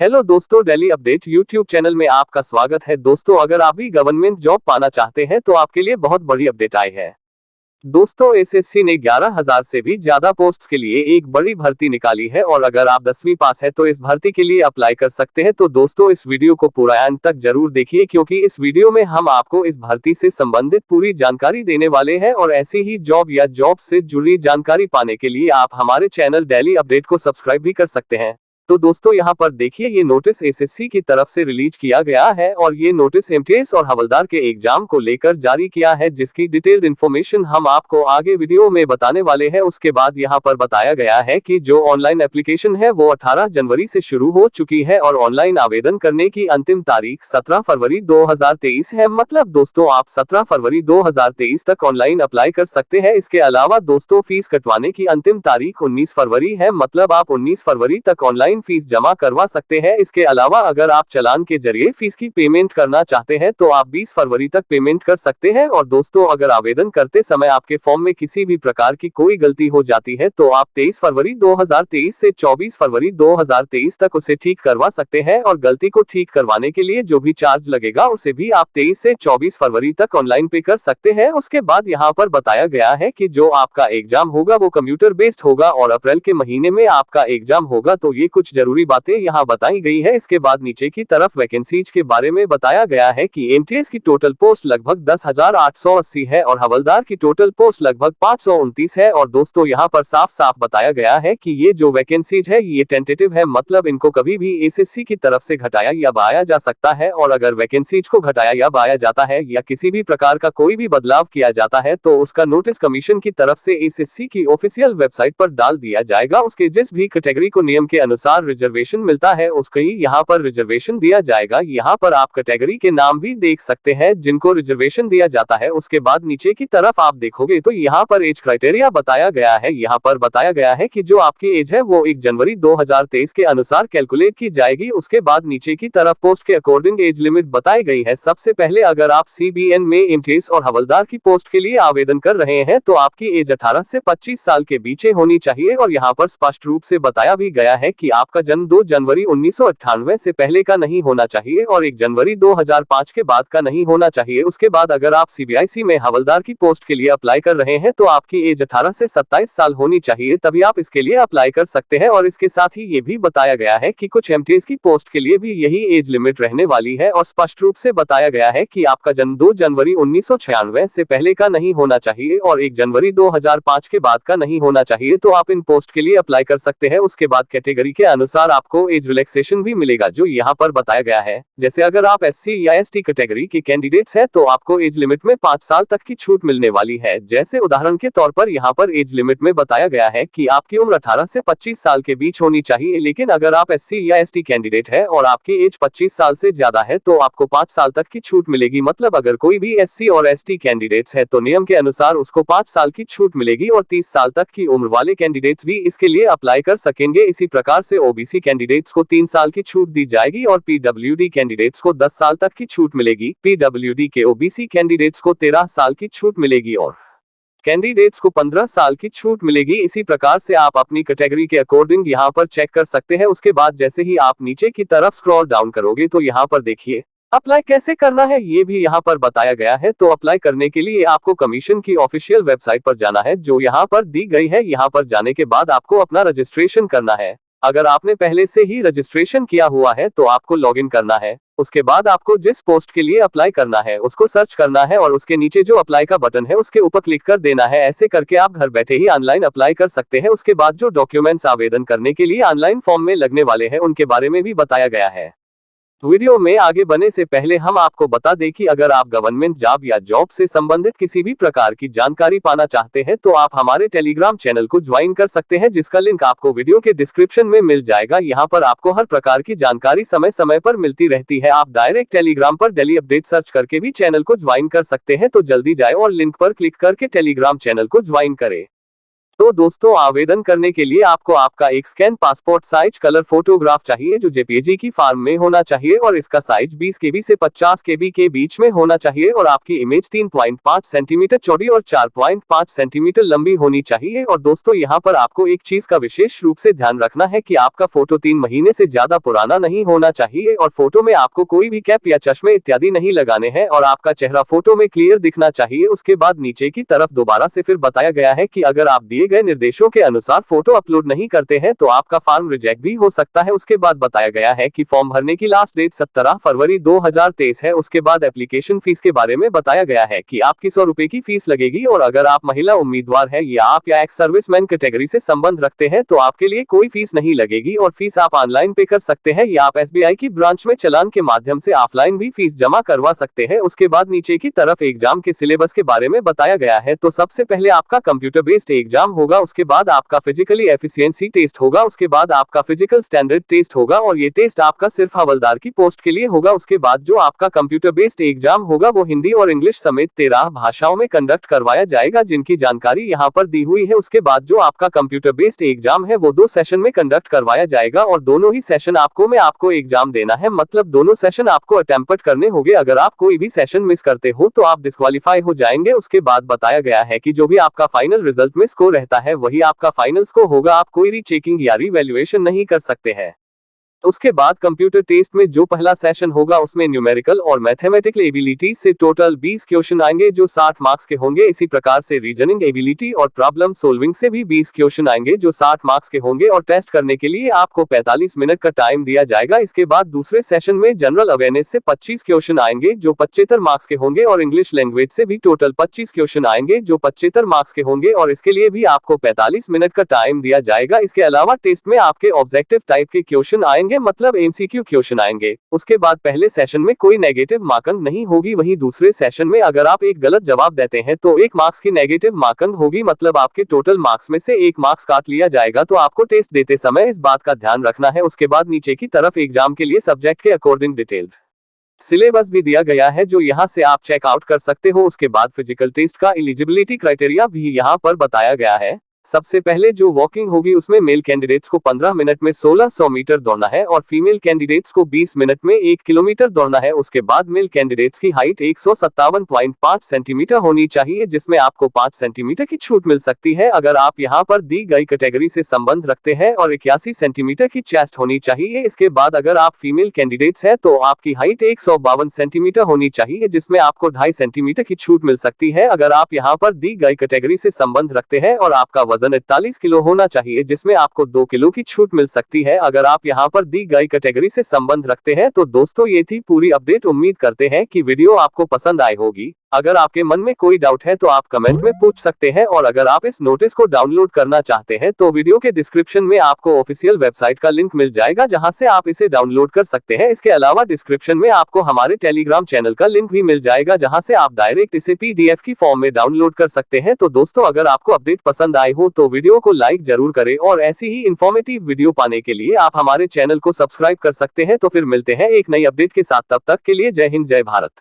Hello दोस्तों, daily update YouTube channel में आपका स्वागत है। दोस्तों, अगर आप भी गवर्नमेंट जॉब पाना चाहते हैं तो आपके लिए बहुत बड़ी अपडेट आई है। दोस्तों, एसएससी ने 11,000 से भी ज्यादा पोस्ट्स के लिए एक बड़ी भर्ती निकाली है और अगर आप 10वीं पास है तो इस भर्ती के लिए अप्लाई कर सकते हैं। तो दोस्तों, इस वीडियो को पूरा अंत तक जरूर देखिए क्योंकि इस वीडियो में हम आपको इस भर्ती से संबंधित पूरी जानकारी देने वाले हैं और ऐसी ही जॉब या जॉब से जुड़ी जानकारी पाने के लिए आप हमारे चैनल डेली अपडेट को सब्सक्राइब भी कर सकते हैं। तो दोस्तों, यहाँ पर देखिए, ये नोटिस एसएससी की तरफ से रिलीज किया गया है और ये नोटिस एमटीएस और हवलदार के एग्जाम को लेकर जारी किया है, जिसकी डिटेल्ड इन्फॉर्मेशन हम आपको आगे वीडियो में बताने वाले हैं। उसके बाद यहाँ पर बताया गया है कि जो ऑनलाइन एप्लीकेशन है वो 18 जनवरी से शुरू हो चुकी है और ऑनलाइन आवेदन करने की अंतिम तारीख 17 फरवरी 2023 है। मतलब दोस्तों, आप 17 फरवरी 2023 तक ऑनलाइन अप्लाई कर सकते हैं। इसके अलावा दोस्तों, फीस कटवाने की अंतिम तारीख 19 फरवरी है। मतलब आप 19 फरवरी तक ऑनलाइन फीस जमा करवा सकते हैं। इसके अलावा अगर आप चालान के जरिए फीस की पेमेंट करना चाहते हैं तो आप 20 फरवरी तक पेमेंट कर सकते हैं। और दोस्तों, अगर आवेदन करते समय आपके फॉर्म में किसी भी प्रकार की कोई गलती हो जाती है तो आप 23 फरवरी 2023 से 24 फरवरी 2023 तक उसे ठीक करवा सकते हैं और गलती को ठीक करवाने के लिए जो भी चार्ज लगेगा उसे भी आप 23 से 24 फरवरी तक ऑनलाइन पे कर सकते हैं। उसके बाद यहाँ पर बताया गया है कि जो आपका एग्जाम होगा वो कंप्यूटर बेस्ड होगा और अप्रैल के महीने में आपका एग्जाम होगा। तो ये कुछ जरूरी बातें यहाँ बताई गई है। इसके बाद नीचे की तरफ वैकेंसीज के बारे में बताया गया है कि एमटीएस की टोटल पोस्ट लगभग 10,880 है और हवलदार की टोटल पोस्ट लगभग 529 है। और दोस्तों, यहाँ पर साफ साफ बताया गया है कि ये जो वैकेंसीज है ये टेंटेटिव है, मतलब इनको कभी भी एसएससी की तरफ से घटाया या बढ़ाया जा सकता है। और अगर वैकेंसीज को घटाया या बढ़ाया जाता है या किसी भी प्रकार का कोई भी बदलाव किया जाता है तो उसका नोटिस कमीशन की तरफ से एसएससी की ऑफिशियल वेबसाइट पर डाल दिया जाएगा। उसके जिस भी कैटेगरी को नियम के अनुसार रिजर्वेशन मिलता है उसको ही यहाँ पर रिजर्वेशन दिया जाएगा। यहाँ पर आप कैटेगरी के नाम भी देख सकते हैं जिनको रिजर्वेशन दिया जाता है। उसके बाद नीचे की तरफ आप देखोगे तो यहाँ पर एज क्राइटेरिया बताया गया है। यहाँ पर बताया गया है कि जो आपकी एज है वो 1 जनवरी 2023 के अनुसार कैलकुलेट की जाएगी। उसके बाद नीचे की तरफ पोस्ट के अकॉर्डिंग एज लिमिट बताई गई है। सबसे पहले अगर आप सीबीएन में एमटीएस और हवलदार की पोस्ट के लिए आवेदन कर रहे हैं तो आपकी एज 18 से 25 साल के बीच होनी चाहिए। और यहाँ पर स्पष्ट रूप से बताया भी गया है कि आपका जन्म 2 जनवरी 1998 से पहले का नहीं होना चाहिए और 1 जनवरी 2005 के बाद का नहीं होना चाहिए। उसके बाद अगर आप सीबीआईसी में हवलदार की पोस्ट के लिए अप्लाई कर रहे हैं तो आपकी एज 18 से 27 साल होनी चाहिए, तभी आप इसके लिए अप्लाई कर सकते हैं। और इसके साथ ही ये भी बताया गया है कि कुछ एमटीएस की पोस्ट के लिए भी यही एज लिमिट रहने वाली है और स्पष्ट रूप से बताया गया है कि आपका जन्म 2 जनवरी 1996 से पहले का नहीं होना चाहिए और 1 जनवरी 2005 के बाद का नहीं होना चाहिए। तो आप इन पोस्ट के लिए अप्लाई कर सकते हैं। उसके बाद कैटेगरी के अनुसार आपको एज रिलैक्सेशन भी मिलेगा जो यहाँ पर बताया गया है। जैसे अगर आप एससी या एसटी कैटेगरी के कैंडिडेट्स हैं तो आपको एज लिमिट में 5 साल तक की छूट मिलने वाली है। जैसे उदाहरण के तौर पर यहाँ पर एज लिमिट में बताया गया है कि आपकी उम्र 18 से 25 साल के बीच होनी चाहिए, लेकिन अगर आप एससी या एसटी कैंडिडेट है और आपकी एज 25 साल से ज्यादा है तो आपको 5 साल तक की छूट मिलेगी। मतलब अगर कोई भी एससी और एसटी कैंडिडेट्स है तो नियम के अनुसार उसको 5 साल की छूट मिलेगी और 30 साल तक की उम्र वाले कैंडिडेट्स भी इसके लिए अप्लाई कर सकेंगे। इसी प्रकार से ओबीसी कैंडिडेट्स को 3 साल की छूट दी जाएगी और पीडब्ल्यूडी कैंडिडेट्स को 10 साल तक की छूट मिलेगी। पीडब्ल्यूडी के ओबीसी कैंडिडेट्स को 13 साल की छूट मिलेगी और कैंडिडेट्स को 15 साल की छूट मिलेगी। इसी प्रकार से आप अपनी कैटेगरी के अकॉर्डिंग यहाँ पर चेक कर सकते हैं। उसके बाद जैसे ही आप नीचे की तरफ स्क्रॉल डाउन करोगे तो यहाँ पर देखिए अप्लाई कैसे करना है ये भी यहाँ पर बताया गया है। तो अप्लाई करने के लिए आपको कमीशन की ऑफिशियल वेबसाइट पर जाना है जो यहाँ पर दी गई है। यहाँ पर जाने के बाद आपको अपना रजिस्ट्रेशन करना है। अगर आपने पहले से ही रजिस्ट्रेशन किया हुआ है तो आपको लॉगिन करना है। उसके बाद आपको जिस पोस्ट के लिए अप्लाई करना है उसको सर्च करना है और उसके नीचे जो अप्लाई का बटन है उसके ऊपर क्लिक कर देना है। ऐसे करके आप घर बैठे ही ऑनलाइन अप्लाई कर सकते हैं। उसके बाद जो डॉक्यूमेंट्स आवेदन करने के लिए ऑनलाइन फॉर्म में लगने वाले हैं उनके बारे में भी बताया गया है। वीडियो में आगे बढ़ने से पहले हम आपको बता दें कि अगर आप गवर्नमेंट जॉब या जॉब से संबंधित किसी भी प्रकार की जानकारी पाना चाहते हैं तो आप हमारे टेलीग्राम चैनल को ज्वाइन कर सकते हैं, जिसका लिंक आपको वीडियो के डिस्क्रिप्शन में मिल जाएगा। यहाँ पर आपको हर प्रकार की जानकारी समय समय पर मिलती रहती है। आप डायरेक्ट टेलीग्राम पर डेली अपडेट सर्च करके भी चैनल को ज्वाइन कर सकते हैं। तो जल्दी जाए और लिंक पर क्लिक करके टेलीग्राम चैनल को ज्वाइन करें। तो दोस्तों आवेदन करने के लिए आपको आपका एक scan passport size colour photograph चाहिए जो जेपीजी की फॉर्म में होना चाहिए और इसका साइज 20 केबी से 50 केबी के बीच में होना चाहिए और आपकी इमेज 3.5 सेंटीमीटर चौड़ी और 4.5 सेंटीमीटर लंबी होनी चाहिए। और दोस्तों यहाँ पर आपको एक चीज का विशेष रूप से ध्यान रखना है कि आपका फोटो 3 महीने से ज्यादा पुराना नहीं होना चाहिए और फोटो में आपको कोई भी कैप या चश्मे इत्यादि नहीं लगाने हैं और आपका चेहरा फोटो में क्लियर दिखना चाहिए। उसके बाद नीचे की तरफ दोबारा से फिर बताया गया है कि अगर आप दिए गए निर्देशों के अनुसार फोटो अपलोड नहीं करते हैं तो आपका फॉर्म रिजेक्ट भी हो सकता है। उसके बाद बताया गया है कि फॉर्म भरने की लास्ट डेट 17 फरवरी 2023 है। उसके बाद एप्लीकेशन फीस के बारे में बताया गया है कि आपकी 100 रुपए की फीस लगेगी और अगर आप महिला उम्मीदवार है या आप या एक्स सर्विसमैन कैटेगरी से संबंध रखते हैं तो आपके लिए कोई फीस नहीं लगेगी और फीस आप ऑनलाइन पे कर सकते हैं या आप एसबीआई की ब्रांच में चालान के माध्यम से ऑफलाइन भी फीस जमा करवा सकते हैं। उसके बाद नीचे की तरफ एग्जाम के सिलेबस के बारे में बताया गया है। तो सबसे पहले आपका कंप्यूटर बेस्ड एग्जाम होगा, उसके बाद आपका फिजिकली एफिशिएंसी टेस्ट होगा, उसके बाद आपका फिजिकल स्टैंडर्ड टेस्ट होगा और ये टेस्ट आपका सिर्फ हवलदार की पोस्ट के लिए होगा। उसके बाद जो आपका कंप्यूटर बेस्ड एग्जाम होगा वो हिंदी और इंग्लिश समेत 13 भाषाओं में कंडक्ट करवाया जाएगा जिनकी जानकारी यहाँ पर दी हुई है। उसके बाद जो आपका कंप्यूटर बेस्ड एग्जाम है वो 2 सेशन में कंडक्ट करवाया जाएगा और दोनों ही सेशन आपको एग्जाम देना है, मतलब दोनों सेशन आपको अटेम्प्ट करने होंगे। अगर आप कोई भी सेशन मिस करते हो तो आप डिस्क्वालीफाई हो जाएंगे। उसके बाद बताया गया है कि जो भी आपका फाइनल रिजल्ट में स्कोर रहता है वही आपका फाइनल स्कोर होगा, आप कोई रीचेकिंग या रिवैल्यूएशन नहीं कर सकते हैं। उसके बाद कंप्यूटर टेस्ट में जो पहला सेशन होगा उसमें न्यूमेरिकल और मैथमेटिकल एबिलिटी से टोटल 20 क्वेश्चन आएंगे जो 60 मार्क्स के होंगे। इसी प्रकार से रीजनिंग एबिलिटी और प्रॉब्लम सोल्विंग से भी 20 क्वेश्चन आएंगे जो 60 मार्क्स के होंगे और टेस्ट करने के लिए आपको 45 मिनट का टाइम दिया जाएगा। इसके बाद दूसरे सेशन में जनरल अवेयरनेस से 25 क्वेश्चन आएंगे जो 75 मार्क्स के होंगे और इंग्लिश लैंग्वेज से भी टोटल 25 क्वेश्चन आएंगे जो 75 मार्क्स के होंगे और इसके लिए भी आपको 45 मिनट का टाइम दिया जाएगा। इसके अलावा टेस्ट में आपके ऑब्जेक्टिव टाइप के क्वेश्चन आएंगे, मतलब एमसीक्यू क्वेश्चन आएंगे। उसके बाद पहले सेशन में कोई नेगेटिव मार्किंग नहीं होगी, वहीं दूसरे सेशन में अगर आप एक गलत जवाब देते हैं तो 1 मार्क्स की नेगेटिव मार्किंग होगी, मतलब आपके टोटल मार्क्स में से 1 मार्क्स काट लिया जाएगा। तो आपको टेस्ट देते समय इस बात का ध्यान रखना है। उसके बाद नीचे की तरफ एग्जाम के लिए सब्जेक्ट के अकॉर्डिंग डिटेल्ड सिलेबस भी दिया गया है जो यहाँ से आप चेकआउट कर सकते हो। उसके बाद फिजिकल टेस्ट का एलिजिबिलिटी क्राइटेरिया भी यहाँ पर बताया गया है। सबसे पहले जो वॉकिंग होगी उसमें मेल कैंडिडेट्स को 15 मिनट में 1600 मीटर दौड़ना है और फीमेल कैंडिडेट्स को 20 मिनट में 1 किलोमीटर दौड़ना है। उसके बाद मेल कैंडिडेट्स की हाइट 157.5 सेंटीमीटर होनी चाहिए जिसमें आपको 5 सेंटीमीटर की छूट मिल सकती है अगर आप यहाँ पर दी गई कैटेगरी से संबंध रखते हैं और 81 सेंटीमीटर की चेस्ट होनी चाहिए। इसके बाद अगर आप फीमेल कैंडिडेट्स हैं तो आपकी हाइट 152 सेंटीमीटर होनी चाहिए जिसमें आपको 2.5 सेंटीमीटर की छूट मिल सकती है अगर आप यहाँ पर दी गई कैटेगरी से संबंध रखते हैं और आपका वजन 41 किलो होना चाहिए जिसमें आपको 2 किलो की छूट मिल सकती है अगर आप यहां पर दी गई कैटेगरी से संबंध रखते हैं। तो दोस्तों ये थी पूरी अपडेट। उम्मीद करते हैं कि वीडियो आपको पसंद आई होगी। अगर आपके मन में कोई डाउट है तो आप कमेंट में पूछ सकते हैं और अगर आप इस नोटिस को डाउनलोड करना चाहते हैं तो वीडियो के डिस्क्रिप्शन में आपको ऑफिशियल वेबसाइट का लिंक मिल जाएगा जहां से आप इसे डाउनलोड कर सकते हैं। इसके अलावा डिस्क्रिप्शन में आपको हमारे टेलीग्राम चैनल का लिंक भी मिल जाएगा जहां से आप डायरेक्ट इसे PDF की फॉर्म में डाउनलोड कर सकते हैं। तो दोस्तों अगर आपको अपडेट पसंद आई हो तो वीडियो को लाइक जरूर करें और ऐसी ही इंफॉर्मेटिव वीडियो पाने के लिए आप हमारे चैनल को सब्सक्राइब कर सकते हैं। तो फिर मिलते हैं एक नई अपडेट के साथ, तब तक के लिए जय हिंद जय भारत।